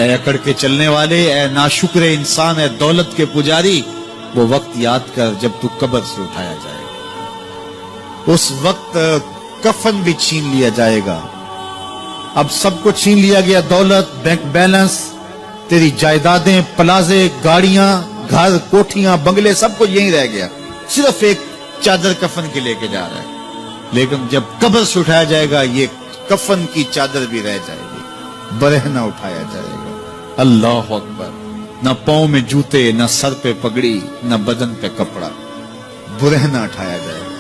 اے اکڑ کے چلنے والے، اے ناشکر انسان، اے دولت کے پجاری، وہ وقت یاد کر جب تو قبر سے اٹھایا جائے گا۔ اس وقت کفن بھی چھین لیا جائے گا۔ اب سب کو چھین لیا گیا، دولت، بینک بیلنس، تیری جائیدادیں، پلازے، گاڑیاں، گھر، کوٹھیاں، بنگلے، سب کچھ یہیں رہ گیا، صرف ایک چادر کفن کے لے کے جا رہا ہے۔ لیکن جب قبر سے اٹھایا جائے گا یہ کفن کی چادر بھی رہ جائے گی، برہنہ اٹھایا جائے گا۔ اللہ اکبر! نہ پاؤں میں جوتے، نہ سر پہ پگڑی، نہ بدن پہ کپڑا، برہنہ اٹھایا جائے گا۔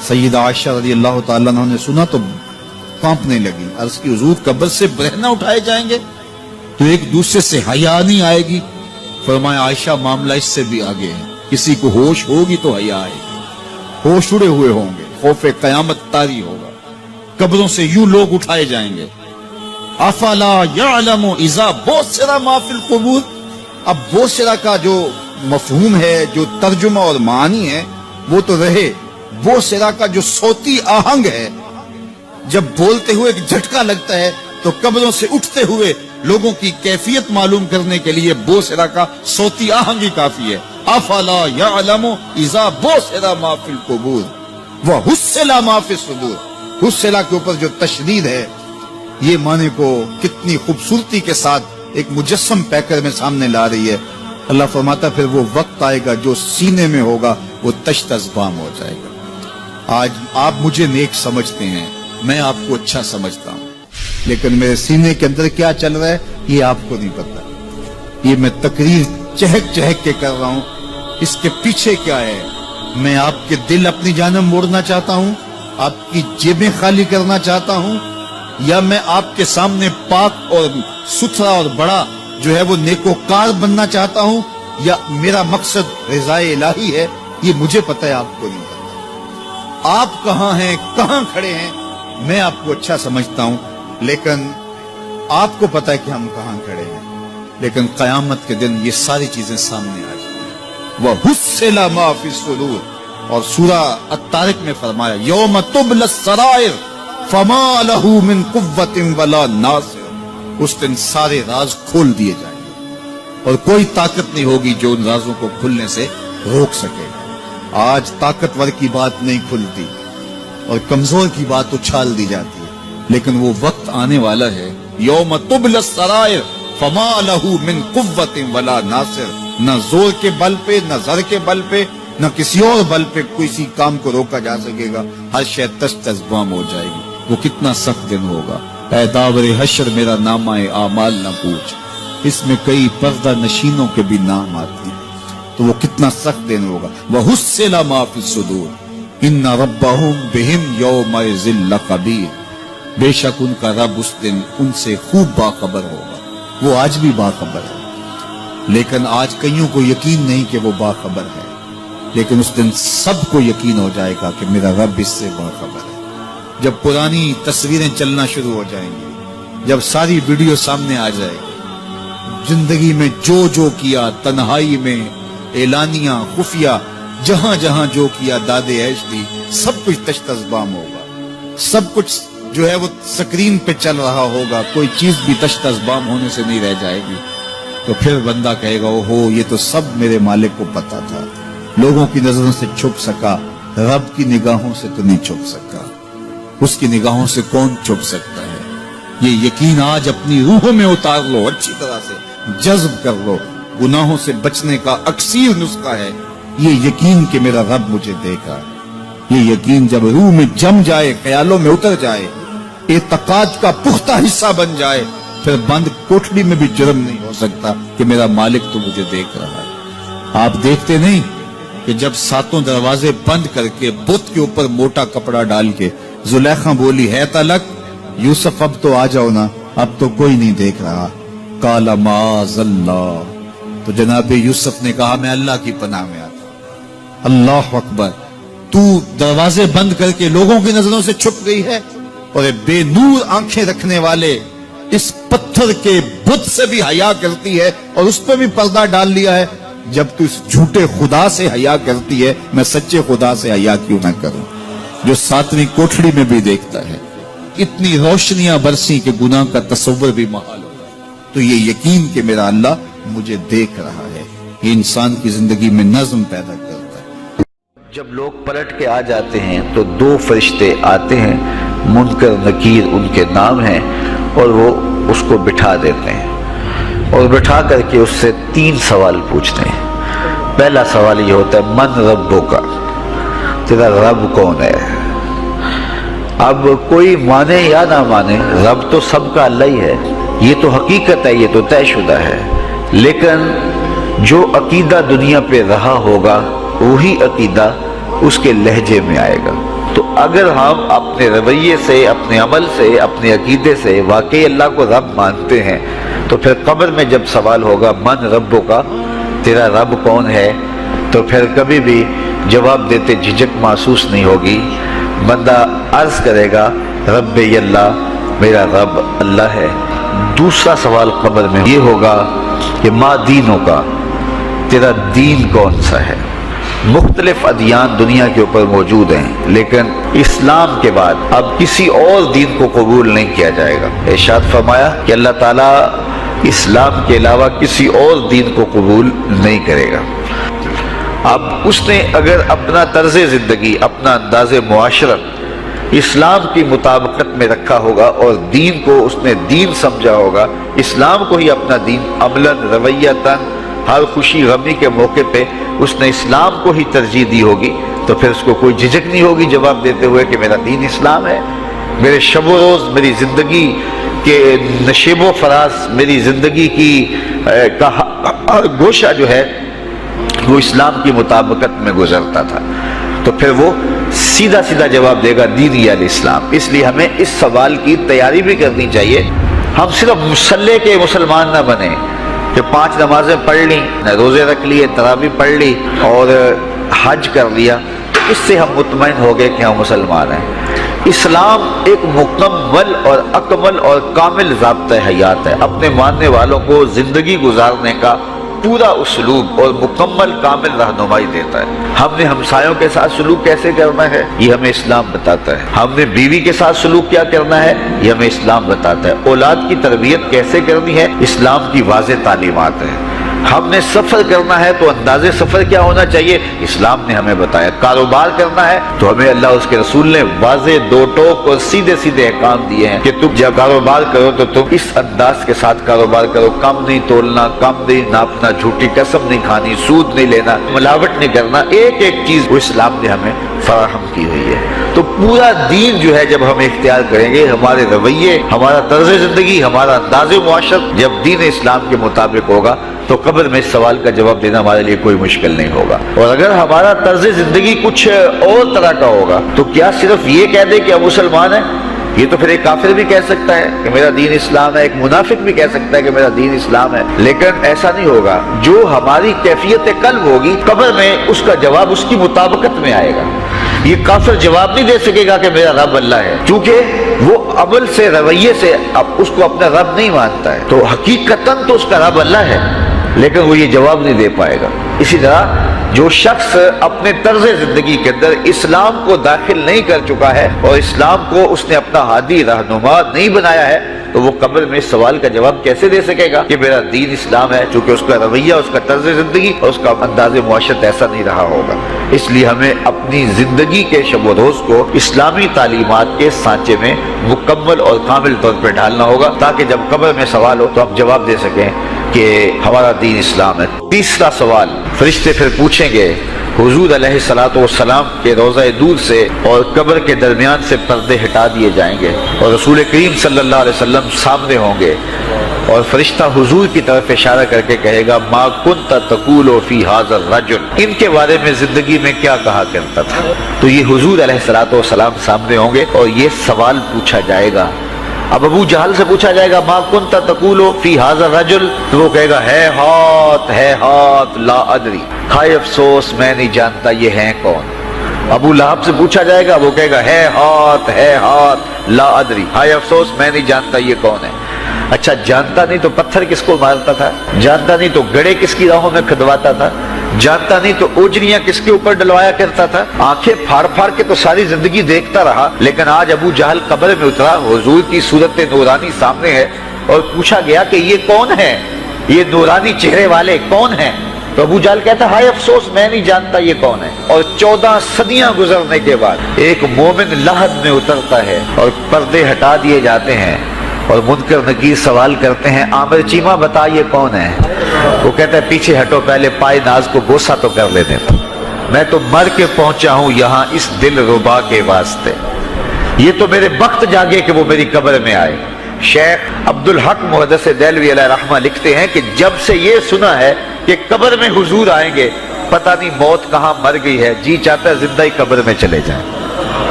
سیدہ عائشہ رضی اللہ تعالیٰ عنہ نے سنا تو کانپنے لگی، عرض کی حضور قبر سے برہنہ اٹھائے جائیں گے تو ایک دوسرے سے حیا نہیں آئے گی؟ فرمایا عائشہ معاملہ اس سے بھی آگے ہے، کسی کو ہوش ہوگی تو حیا آئے گی، ہوش اڑے ہوئے ہوں گے، خوف قیامت طاری ہوگا، قبروں سے یوں لوگ اٹھائے جائیں گے۔ افلا یعلم اذا بوسر ما فی القبور، اب بوسرا کا جو مفہوم ہے، جو ترجمہ اور معنی ہے وہ تو رہے، بوسرا کا جو صوتی آہنگ ہے، جب بولتے ہوئے ایک جھٹکا لگتا ہے تو قبروں سے اٹھتے ہوئے لوگوں کی کیفیت معلوم کرنے کے لیے بوسرا کا صوتی آہنگ ہی کافی ہے۔ افلا یعلم اذا بوسر ما فی القبور وحصل ما فی الصدور، حصلہ کے اوپر جو تشدید ہے، یہ معنی کو کتنی خوبصورتی کے ساتھ ایک مجسم پیکر میں سامنے لا رہی ہے۔ اللہ فرماتا پھر وہ وقت آئے گا جو سینے میں ہوگا وہ تشت ازبام ہو جائے گا۔ آج آپ مجھے نیک سمجھتے ہیں، میں آپ کو اچھا سمجھتا ہوں، لیکن میرے سینے کے اندر کیا چل رہا ہے یہ آپ کو نہیں پتا۔ یہ میں تقریر چہک چہک کے کر رہا ہوں، اس کے پیچھے کیا ہے؟ میں آپ کے دل اپنی جانب موڑنا چاہتا ہوں، آپ کی جیبیں خالی کرنا چاہتا ہوں، یا میں آپ کے سامنے پاک اور ستھرا اور بڑا جو ہے وہ نیکوکار بننا چاہتا ہوں، یا میرا مقصد رضائے الہی ہے؟ یہ مجھے پتہ ہے، آپ کو نہیں پتہ۔ آپ کہاں ہیں، کہاں کھڑے ہیں، میں آپ کو اچھا سمجھتا ہوں، لیکن آپ کو پتہ ہے کہ ہم کہاں کھڑے ہیں۔ لیکن قیامت کے دن یہ ساری چیزیں سامنے آ جائیں گی۔ وَحُصِّلَ مَا فِي الصُّدُورِ، اور سورہ الطارق میں فرمایا یوم تبلی السرائر فما لہ من قوت ولا ناصر، اس دن سارے راز کھول دیے جائیں گے اور کوئی طاقت نہیں ہوگی جو ان رازوں کو کھلنے سے روک سکے۔ آج طاقتور کی بات نہیں کھلتی اور کمزور کی بات اچھال دی جاتی ہے، لیکن وہ وقت آنے والا ہے یوم تبلی السرائر فما لہ من قوت ولا ناصر، نہ زور کے بل پہ، نہ زر کے بل پہ، نہ کسی اور بل پہ کسی کام کو روکا جا سکے گا، ہر شے تشت ازبام ہو جائے گی۔ وہ کتنا سخت دن ہوگا۔ اے داور حشر میرا نامہ اعمال نہ پوچھ، اس میں کئی پردہ نشینوں کے بھی نام آتے ہیں، تو وہ کتنا سخت دن ہوگا۔ وَحُصِّلَ مَا فِي الصُّدُورِ إِنَّ رَبَّهُمْ بِهِمْ يَوْمَئِذٍ لَخَبِيرٌ، بے شک ان کا رب اس دن ان سے خوب باخبر ہوگا۔ وہ آج بھی باخبر ہے، لیکن آج کئیوں کو یقین نہیں کہ وہ باخبر ہے، لیکن اس دن سب کو یقین ہو جائے گا کہ میرا رب اس سے باخبر ہے۔ جب پرانی تصویریں چلنا شروع ہو جائیں گی، جب ساری ویڈیو سامنے آ جائے گی، زندگی میں جو جو کیا، تنہائی میں، اعلانیہ، خفیہ، جہاں جہاں جو کیا، داد عیش دی، سب کچھ تشت ازبام ہوگا، سب کچھ جو ہے وہ سکرین پہ چل رہا ہوگا، کوئی چیز بھی تشت ازبام ہونے سے نہیں رہ جائے گی۔ تو پھر بندہ کہے گا اوہو یہ تو سب میرے مالک کو پتا تھا، لوگوں کی نظروں سے چھپ سکا، رب کی نگاہوں سے تو نہیں چھپ سکا، اس کی نگاہوں سے کون چھپ سکتا ہے؟ یہ یقین آج اپنی روحوں میں اتار لو، اچھی طرح سے جذب کر لو۔ گناہوں سے بچنے کا اکثیر نسخہ ہے یہ یقین کہ میرا رب مجھے دیکھا۔ یہ یقین جب روح میں جم جائے، خیالوں میں اتر جائے، اعتقاد کا پختہ حصہ بن جائے، پھر بند کوٹھڑی میں بھی جرم نہیں ہو سکتا کہ میرا مالک تو مجھے دیکھ رہا ہے۔ آپ دیکھتے نہیں کہ جب ساتوں دروازے بند کر کے بت کے اوپر موٹا کپڑا ڈال کے زلیخا بولی ہے تلک یوسف اب تو آ جاؤ نا، اب تو کوئی نہیں دیکھ رہا، قال معاذ اللہ، تو جناب یوسف نے کہا میں اللہ کی پناہ میں آتا ہوں۔ اللہ اکبر، تو دروازے بند کر کے لوگوں کی نظروں سے چھپ گئی ہے، اور بے نور آنکھیں رکھنے والے اس پتھر کے بت سے بھی حیا کرتی ہے اور اس پہ بھی پردہ ڈال لیا ہے۔ جب تو اس جھوٹے خدا سے حیا کرتی ہے، میں سچے خدا سے حیا کیوں نہ کروں جو ساتویں کوٹھڑی میں بھی دیکھتا ہے۔ اتنی روشنیاں برسی کہ گناہ کا تصور بھی محال ہوگا۔ تو تو یہ یقین کہ میرا اللہ مجھے دیکھ رہا ہے، یہ انسان کی زندگی میں نظم پیدا کرتا ہے۔ جب لوگ پلٹ کے آ جاتے ہیں تو دو فرشتے آتے ہیں، منکر نکیر ان کے نام ہیں، اور وہ اس کو بٹھا دیتے ہیں اور بٹھا کر کے اس سے 3 سوال پوچھتے ہیں۔ پہلا سوال یہ ہوتا ہے من ربک، تیرا رب کون ہے؟ اب کوئی مانے یا نہ مانے، رب تو سب کا اللہ ہی ہے، یہ تو حقیقت ہے، یہ تو طے شدہ ہے، لیکن جو عقیدہ دنیا پہ رہا ہوگا وہی عقیدہ اس کے لہجے میں آئے گا۔ تو اگر ہم اپنے رویے سے، اپنے عمل سے، اپنے عقیدے سے واقعی اللہ کو رب مانتے ہیں تو پھر قبر میں جب سوال ہوگا من ربک، تیرا رب کون ہے، تو پھر کبھی بھی جواب دیتے جھجک محسوس نہیں ہوگی۔ بندہ عرض کرے گا رب اللہ، میرا رب اللہ ہے۔ دوسرا سوال قبر میں یہ ہوگا کہ ما دینوں کا، تیرا دین کون سا ہے؟ مختلف ادیان دنیا کے اوپر موجود ہیں، لیکن اسلام کے بعد اب کسی اور دین کو قبول نہیں کیا جائے گا۔ ارشاد فرمایا کہ اللہ تعالیٰ اسلام کے علاوہ کسی اور دین کو قبول نہیں کرے گا۔ اب اس نے اگر اپنا طرز زندگی، اپنا انداز معاشرت اسلام کی مطابقت میں رکھا ہوگا اور دین کو اس نے دین سمجھا ہوگا، اسلام کو ہی اپنا دین، عملاً رویتاً ہر خوشی غمی کے موقع پہ اس نے اسلام کو ہی ترجیح دی ہوگی، تو پھر اس کو کوئی جھجک نہیں ہوگی جواب دیتے ہوئے کہ میرا دین اسلام ہے۔ میرے شب و روز، میری زندگی کے نشیب و فراز، میری زندگی کی ہر گوشہ جو ہے وہ اسلام کی مطابقت میں گزرتا تھا، تو پھر وہ سیدھا سیدھا جواب دے گا دینی الاسلام۔ اس لیے ہمیں اس سوال کی تیاری بھی کرنی چاہیے۔ ہم صرف مسلح کے مسلمان نہ بنیں کہ 5 نمازیں پڑھ لی، روزے رکھ لیے، تراویح پڑھ لی اور حج کر لیا، تو اس سے ہم مطمئن ہو گئے کہ ہم مسلمان ہیں۔ اسلام ایک مکمل اور اکمل اور کامل ضابطہ حیات ہے، اپنے ماننے والوں کو زندگی گزارنے کا پورا اسلوب اور مکمل کامل رہنمائی دیتا ہے۔ ہم نے ہمسایوں کے ساتھ سلوک کیسے کرنا ہے یہ ہمیں اسلام بتاتا ہے، ہم نے بیوی کے ساتھ سلوک کیا کرنا ہے یہ ہمیں اسلام بتاتا ہے، اولاد کی تربیت کیسے کرنی ہے اسلام کی واضح تعلیمات ہیں۔ ہم نے سفر کرنا ہے تو انداز سفر کیا ہونا چاہیے اسلام نے ہمیں بتایا۔ کاروبار کرنا ہے تو ہمیں اللہ اس کے رسول نے واضح 2 ٹوک اور سیدھے سیدھے احکام دیے ہیں کہ تم جب کاروبار کرو تو تم اس انداز کے ساتھ کاروبار کرو، کم نہیں تولنا، کم نہیں ناپنا، جھوٹی قسم نہیں کھانی، سود نہیں لینا، ملاوٹ نہیں کرنا، ایک ایک چیز وہ اسلام نے ہمیں فراہم کی ہوئی ہے۔ تو پورا دین جو ہے جب ہم اختیار کریں گے، ہمارے رویے، ہمارا طرز زندگی، ہمارا انداز معاشرت جب دین اسلام کے مطابق ہوگا تو قبر میں اس سوال کا جواب دینا ہمارے لیے کوئی مشکل نہیں ہوگا۔ اور اگر ہمارا طرز زندگی کچھ اور طرح کا ہوگا تو کیا صرف یہ کہہ دے کہ ہم مسلمان ہیں؟ یہ تو پھر ایک کافر بھی کہہ سکتا ہے کہ میرا دین اسلام ہے، ایک منافق بھی کہہ سکتا ہے کہ میرا دین اسلام ہے، لیکن ایسا نہیں ہوگا۔ جو ہماری کیفیت قلب ہوگی قبر میں اس کا جواب اس کی مطابقت میں آئے گا۔ یہ کافر جواب نہیں دے سکے گا کہ میرا رب اللہ ہے، کیونکہ وہ عمل سے، رویے سے اب اس کو اپنا رب نہیں مانتا ہے، تو حقیقتاً تو اس کا رب اللہ ہے، لیکن وہ یہ جواب نہیں دے پائے گا۔ اسی طرح جو شخص اپنے طرز زندگی کے اندر اسلام کو داخل نہیں کر چکا ہے اور اسلام کو اس نے اپنا ہادی رہنما نہیں بنایا ہے، تو وہ قبر میں اس سوال کا جواب کیسے دے سکے گا کہ میرا دین اسلام ہے، چونکہ اس کا رویہ، اس کا طرز زندگی اور اس کا انداز معاشرت ایسا نہیں رہا ہوگا۔ اس لیے ہمیں اپنی زندگی کے شب و روز کو اسلامی تعلیمات کے سانچے میں مکمل اور کامل طور پر ڈھالنا ہوگا، تاکہ جب قبر میں سوال ہو تو ہم جواب دے سکیں کہ ہمارا دین اسلام ہے۔ تیسرا سوال فرشتے پھر پوچھیں گے، حضور علیہ الصلوۃ والسلام کے روضہ دور سے اور قبر کے درمیان سے پردے ہٹا دیے جائیں گے اور رسول کریم صلی اللہ علیہ وسلم سامنے ہوں گے، اور فرشتہ حضور کی طرف اشارہ کر کے کہے گا ما کنت تقول فی ھذا الرجل، ان کے بارے میں زندگی میں کیا کہا کرتا تھا۔ تو یہ حضور علیہ الصلوۃ والسلام سامنے ہوں گے اور یہ سوال پوچھا جائے گا۔ اب ابو جہل سے پوچھا جائے گا ما کنت تقول فی ھذا الرجل، تو وہ کہے گا ہے ہاتھ لا ادری، ہائے افسوس میں نہیں جانتا یہ ہیں کون۔ ابو لہب سے پوچھا جائے گا، وہ کہے گا ہے ہاتھ لا ادری، ہائے افسوس میں نہیں جانتا یہ کون ہے۔ اچھا جانتا نہیں تو پتھر کس کو مارتا تھا، جانتا نہیں تو گڑے کس کی راہوں میں کھدواتا تھا، جانتا نہیں تو اوجریاں کس کے اوپر ڈلوایا کرتا تھا، آنکھیں پھاڑ پھاڑ کے تو ساری زندگی دیکھتا رہا، لیکن آج ابو جہل قبر میں اترا، حضور کی صورت نورانی سامنے ہے، اور پوچھا گیا کہ یہ کون ہے، یہ نورانی چہرے والے کون ہیں؟ تو ابو جہل کہتا ہے ہائے افسوس میں نہیں جانتا یہ کون ہے۔ اور 14 صدیاں گزرنے کے بعد ایک مومن لحد میں اترتا ہے اور پردے ہٹا دیے جاتے ہیں اور منکر نکیر سوال کرتے ہیں عامر چیمہ بتا یہ کون ہے؟ وہ کہتا ہے پیچھے ہٹو، پہلے پائے ناز کو بوسہ تو کر لینے دو، میں تو مر کے پہنچا ہوں یہاں اس دل ربا کے واسطے، یہ تو میرے وقت جاگے کہ وہ میری قبر میں آئے۔ شیخ عبدالحق محدث دہلوی علیہ رحمہ لکھتے ہیں کہ جب سے یہ سنا ہے کہ قبر میں حضور آئیں گے، پتہ نہیں موت کہاں مر گئی ہے، جی چاہتا ہے زندہ ہی قبر میں چلے جائیں۔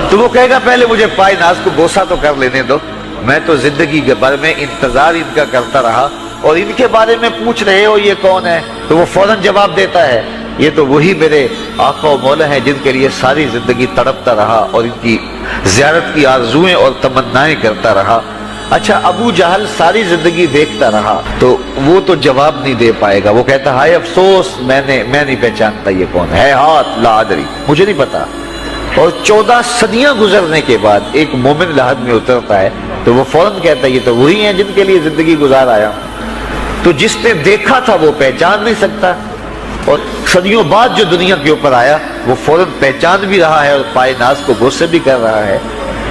تو وہ کہے گا پہلے مجھے پائے ناز کو بوسہ تو کر لینے دو، میں تو زندگی کے بھر میں انتظار ان کا کرتا رہا، اور ان کے بارے میں پوچھ رہے ہو یہ کون ہے؟ تو وہ فوراً جواب دیتا ہے یہ تو وہی میرے آقا و مولا ہیں جن کے لیے ساری زندگی تڑپتا رہا اور ان کی زیارت کی آرزوئیں اور تمنائیں کرتا رہا۔ اچھا ابو جہل ساری زندگی دیکھتا رہا تو وہ تو جواب نہیں دے پائے گا، وہ کہتا ہائے افسوس میں نہیں پہچانتا یہ کون ہے، ہاتھ لا ادری مجھے نہیں پتا۔ اور 14 صدیاں گزرنے کے بعد ایک مومن لحد میں اترتا ہے تو وہ فوراً کہتا ہے یہ تو وہی ہیں جن کے لیے زندگی گزار آیا ہوں۔ تو جس نے دیکھا تھا وہ پہچان نہیں سکتا، اور صدیوں بعد جو دنیا کے اوپر آیا وہ فوراً پہچان بھی رہا ہے اور پائے ناز کو بوسے بھی کر رہا ہے،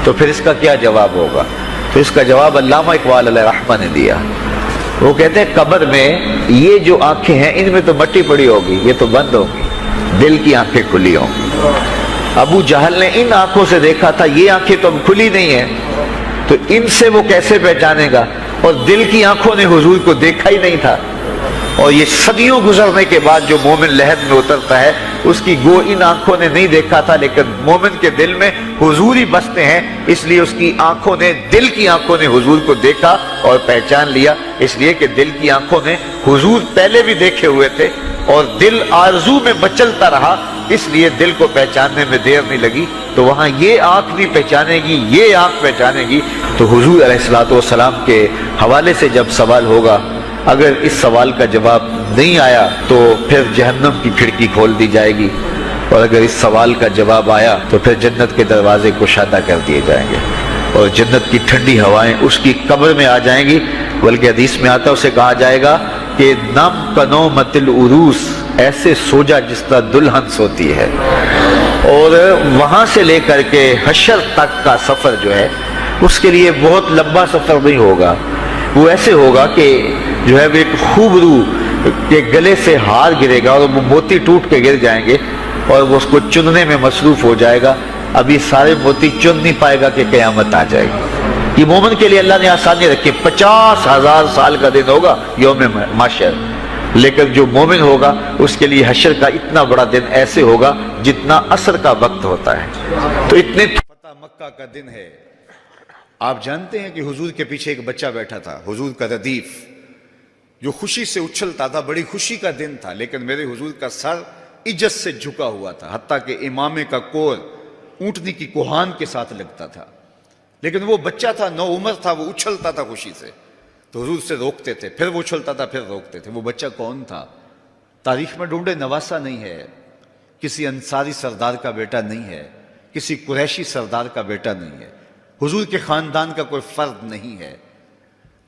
تو پھر اس کا کیا جواب ہوگا؟ تو اس کا جواب علامہ اقبال علیہ رحمہ نے دیا۔ وہ کہتے ہیں قبر میں یہ جو آنکھیں ہیں ان میں تو مٹی پڑی ہوگی، یہ تو بند ہوگی، دل کی آنکھیں کھلی ہوں گی۔ ابو جہل نے ان آنکھوں سے دیکھا تھا، یہ آنکھیں تو اب کھلی نہیں ہیں، تو ان سے وہ کیسے پہچانے گا؟ اور دل کی آنکھوں نے حضور کو دیکھا ہی نہیں تھا۔ اور یہ صدیوں گزرنے کے بعد جو مومن لحد میں اترتا ہے اس کی گو ان آنکھوں نے نہیں دیکھا تھا، لیکن مومن کے دل میں حضور ہی بستے ہیں، اس لیے اس کی آنکھوں نے، دل کی آنکھوں نے حضور کو دیکھا اور پہچان لیا، اس لیے کہ دل کی آنکھوں نے حضور پہلے بھی دیکھے ہوئے تھے اور دل آرزو میں مچلتا رہا، اس لیے دل کو پہچاننے میں دیر نہیں لگی۔ تو وہاں یہ آنکھ نہیں پہچانے گی، یہ آنکھ پہچانے گی۔ تو حضور علیہ الصلوۃ والسلام کے حوالے سے جب سوال ہوگا، اگر اس سوال کا جواب نہیں آیا تو پھر جہنم کی کھڑکی کھول دی جائے گی، اور اگر اس سوال کا جواب آیا تو پھر جنت کے دروازے کشادہ کر دیے جائیں گے اور جنت کی ٹھنڈی ہوائیں اس کی قبر میں آ جائیں گی۔ بلکہ حدیث میں آتا ہے اسے کہا جائے گا کہ نم کنومت العروس، ایسے سو جا جس طرح دلہن سوتی ہے۔ اور وہاں سے لے کر کے حشر تک کا سفر جو ہے اس کے لیے بہت لمبا سفر نہیں ہوگا، وہ ایسے ہوگا کہ جو ہے وہ ایک خوبرو کے گلے سے ہار گرے گا اور وہ موتی ٹوٹ کے گر جائیں گے اور وہ اس کو چننے میں مصروف ہو جائے گا، اب یہ سارے موتی چن نہیں پائے گا کہ قیامت آ جائے گی۔ یہ مومن کے لیے اللہ نے آسانی رکھی، 50,000 سال کا دن ہوگا یوم محشر، لیکن جو مومن ہوگا اس کے لیے حشر کا اتنا بڑا دن ایسے ہوگا جتنا عصر کا وقت ہوتا ہے۔ تو اتنے فتح مکہ کا دن ہے۔ آپ جانتے ہیں کہ حضور کے پیچھے ایک بچہ بیٹھا تھا، حضور کا ردیف، جو خوشی سے اچھلتا تھا، بڑی خوشی کا دن تھا، لیکن میرے حضور کا سر عجز سے جھکا ہوا تھا، حتیٰ کہ امامے کا کور اونٹنی کی کوہان کے ساتھ لگتا تھا، لیکن وہ بچہ تھا، نو عمر تھا، وہ اچھلتا تھا خوشی سے، تو حضور سے روکتے تھے، پھر وہ اچھلتا تھا، پھر روکتے تھے۔ وہ بچہ کون تھا؟ تاریخ میں ڈھونڈے، نواسا نہیں ہے، کسی انصاری سردار کا بیٹا نہیں ہے، کسی قریشی سردار کا بیٹا نہیں ہے، حضور کے خاندان کا کوئی فرد نہیں ہے۔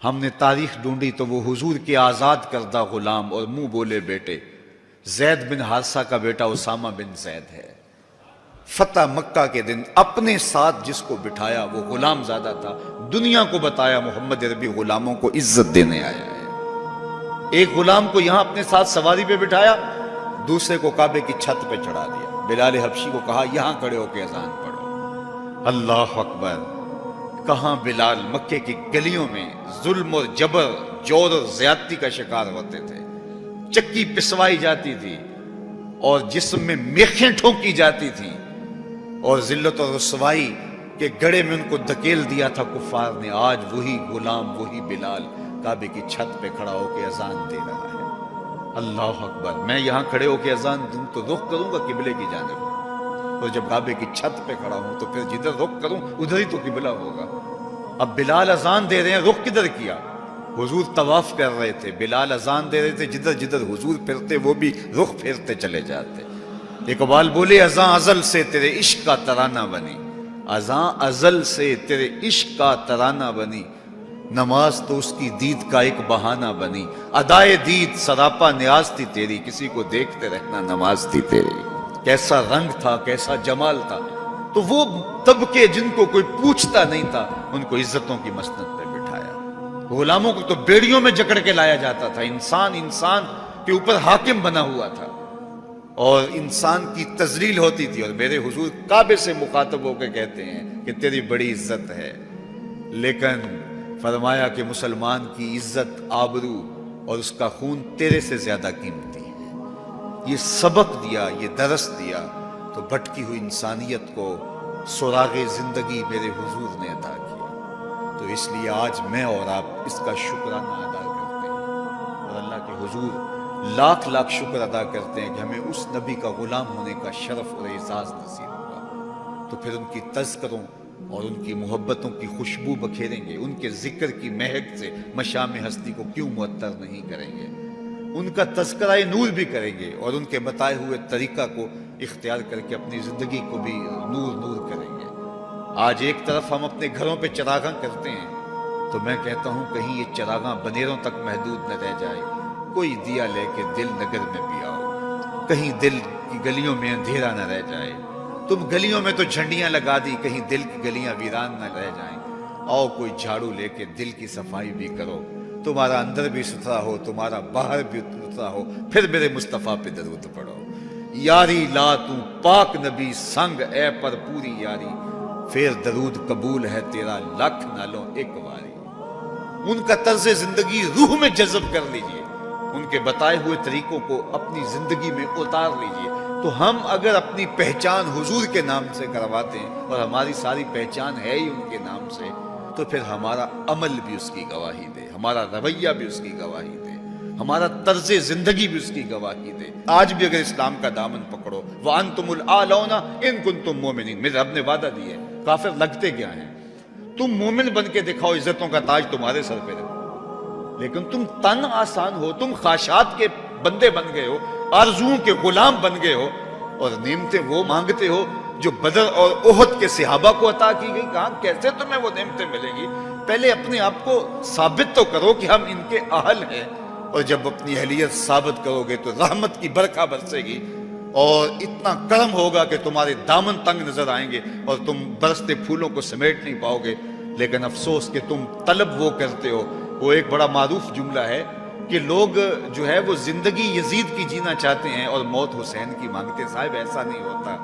ہم نے تاریخ ڈھونڈی تو وہ حضور کے آزاد کردہ غلام اور منہ بولے بیٹے زید بن حارثہ کا بیٹا اسامہ بن زید ہے۔ فتح مکہ کے دن اپنے ساتھ جس کو بٹھایا وہ غلام زادہ تھا، دنیا کو بتایا محمد عربی غلاموں کو عزت دینے آیا ہے۔ ایک غلام کو یہاں اپنے ساتھ سواری پہ بٹھایا، دوسرے کو کعبے کی چھت پہ چڑھا دیا، بلال حبشی کو کہا یہاں کھڑے ہو کے اذان پڑھو۔ اللہ اکبر! کہاں بلال مکے کی گلیوں میں ظلم اور جبر، جور اور زیادتی کا شکار ہوتے تھے، چکی پسوائی جاتی تھی اور جسم میں میخیں ٹھونکی جاتی تھیں، اور ذلت اور رسوائی کے گڑھے میں ان کو دھکیل دیا تھا کفار نے۔ آج وہی غلام، وہی بلال کعبے کی چھت پہ کھڑا ہو کے اذان دے رہا ہے۔ اللہ اکبر! میں یہاں کھڑے ہو کے اذان دوں تو رخ کروں گا قبلے کی جانب، اور جب کعبے کی چھت پہ کھڑا ہوں تو پھر جدھر رخ کروں ادھر ہی تو قبلہ ہوگا۔ اب بلال اذان دے رہے ہیں، رخ کدھر کیا؟ حضور طواف کر رہے تھے، بلال اذان دے رہے تھے، جدھر جدھر حضور پھرتے وہ بھی رخ پھیرتے چلے جاتے۔ اقبال بولے اذان ازل سے تیرے عشق کا ترانہ بنی، اذان ازل سے تیرے عشق کا ترانہ بنی، نماز تو اس کی دید کا ایک بہانہ بنی، ادائے دید سراپا نیاز تھی تیری، کسی کو دیکھتے رہنا نماز تھی تیری۔ کیسا رنگ تھا، کیسا جمال تھا، تو وہ طبقے جن کو کوئی پوچھتا نہیں تھا ان کو عزتوں کی مسند پہ بٹھایا۔ غلاموں کو تو بیڑیوں میں جکڑ کے لایا جاتا تھا، انسان کے اوپر حاکم بنا ہوا تھا اور انسان کی تذلیل ہوتی تھی، اور میرے حضور کعبے سے مخاطب ہو کے کہتے ہیں کہ تیری بڑی عزت ہے، لیکن فرمایا کہ مسلمان کی عزت، آبرو اور اس کا خون تیرے سے زیادہ قیمتی ہے۔ یہ سبق دیا، یہ درس دیا تو بھٹکی ہوئی انسانیت کو سراغ زندگی میرے حضور نے عطا کیا۔ تو اس لیے آج میں اور آپ اس کا شکرانہ ادا کرتے ہیں اور اللہ کے حضور لاکھ لاکھ شکر ادا کرتے ہیں کہ ہمیں اس نبی کا غلام ہونے کا شرف اور اعزاز نصیب ہوگا۔ تو پھر ان کی تذکروں اور ان کی محبتوں کی خوشبو بکھیریں گے، ان کے ذکر کی مہک سے مشام ہستی کو کیوں معطر نہیں کریں گے، ان کا تذکرہ نور بھی کریں گے اور ان کے بتائے ہوئے طریقہ کو اختیار کر کے اپنی زندگی کو بھی نور نور کریں گے۔ آج ایک طرف ہم اپنے گھروں پہ چراغاں کرتے ہیں، تو میں کہتا ہوں کہیں یہ چراغاں بنیروں تک محدود نہ رہ جائے، کوئی دیا لے کے دل نگر میں بھی آؤ، کہیں دل کی گلیوں میں اندھیرا نہ رہ جائے۔ تم گلیوں میں تو جھنڈیاں لگا دی، کہیں دل کی گلیاں ویران نہ رہ جائیں۔ آؤ کوئی جھاڑو لے کے دل کی صفائی بھی کرو، تمہارا اندر بھی ستھرا ہو، تمہارا باہر بھی ستھرا ہو، پھر میرے مصطفیٰ پہ درود پڑھو۔ یاری لا تو پاک نبی سنگ اے پر پوری یاری، پھر درود قبول ہے تیرا لکھ نالوں ایک واری۔ ان کا طرز زندگی روح میں جذب کر لیجئے، ان کے بتائے ہوئے طریقوں کو اپنی زندگی میں اتار لیجئے۔ تو ہم اگر اپنی پہچان حضور کے نام سے کرواتے ہیں اور ہماری ساری پہچان ہے ہی ان کے نام سے، تو پھر ہمارا عمل بھی اس کی گواہی دے، ہمارا رویہ بھی اس کی گواہی دے، ہمارا طرز زندگی بھی اس کی گواہی دے۔ آج بھی اگر اسلام کا دامن پکڑو، وَأَنْتُمُ الْأَعْلَوْنَ إِن كُنْتُم مُؤْمِنِينَ، میرے رب نے وعدہ دیا ہے، کافر لگتے کیا ہیں، تم مومن بن کے دکھاؤ، عزتوں کا تاج تمہارے سر پہ رکھو، لیکن تم تن آسان ہو، تم خواہشات کے بندے بن گئے ہو، آرزوؤں کے غلام بن گئے ہو، اور نعمتیں وہ مانگتے ہو جو بدر اور احد کے صحابہ کو عطا کی گئی۔ کہاں کیسے تمہیں وہ نعمتیں ملیں گی؟ پہلے اپنے آپ کو ثابت تو کرو کہ ہم ان کے اہل ہیں، اور جب اپنی اہلیت ثابت کرو گے تو رحمت کی برکھا برسے گی اور اتنا کرم ہوگا کہ تمہارے دامن تنگ نظر آئیں گے اور تم برستے پھولوں کو سمیٹ نہیں پاؤ گے۔ لیکن افسوس کہ تم طلب وہ کرتے ہو، وہ ایک بڑا معروف جملہ ہے کہ لوگ جو ہے وہ زندگی یزید کی جینا چاہتے ہیں اور موت حسین کی مانگتے ہیں۔ صاحب ایسا نہیں ہوتا،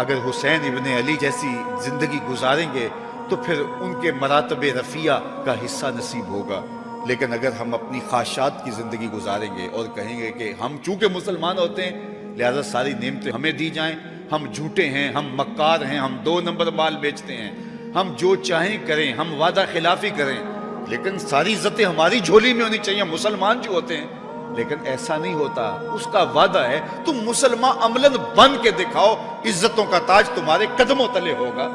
اگر حسین ابن علی جیسی زندگی گزاریں گے تو پھر ان کے مراتب رفیع کا حصہ نصیب ہوگا، لیکن اگر ہم اپنی خواہشات کی زندگی گزاریں گے اور کہیں گے کہ ہم چونکہ مسلمان ہوتے ہیں لہذا ساری نعمتیں ہمیں دی جائیں، ہم جھوٹے ہیں، ہم مکار ہیں، ہم 2 نمبر مال بیچتے ہیں، ہم جو چاہیں کریں، ہم وعدہ خلافی کریں، لیکن ساری عزتیں ہماری جھولی میں ہونی چاہیے، مسلمان جو ہوتے ہیں، لیکن ایسا نہیں ہوتا۔ اس کا وعدہ ہے تم مسلمان عملاً بن کے دکھاؤ، عزتوں کا تاج تمہارے قدموں تلے ہوگا۔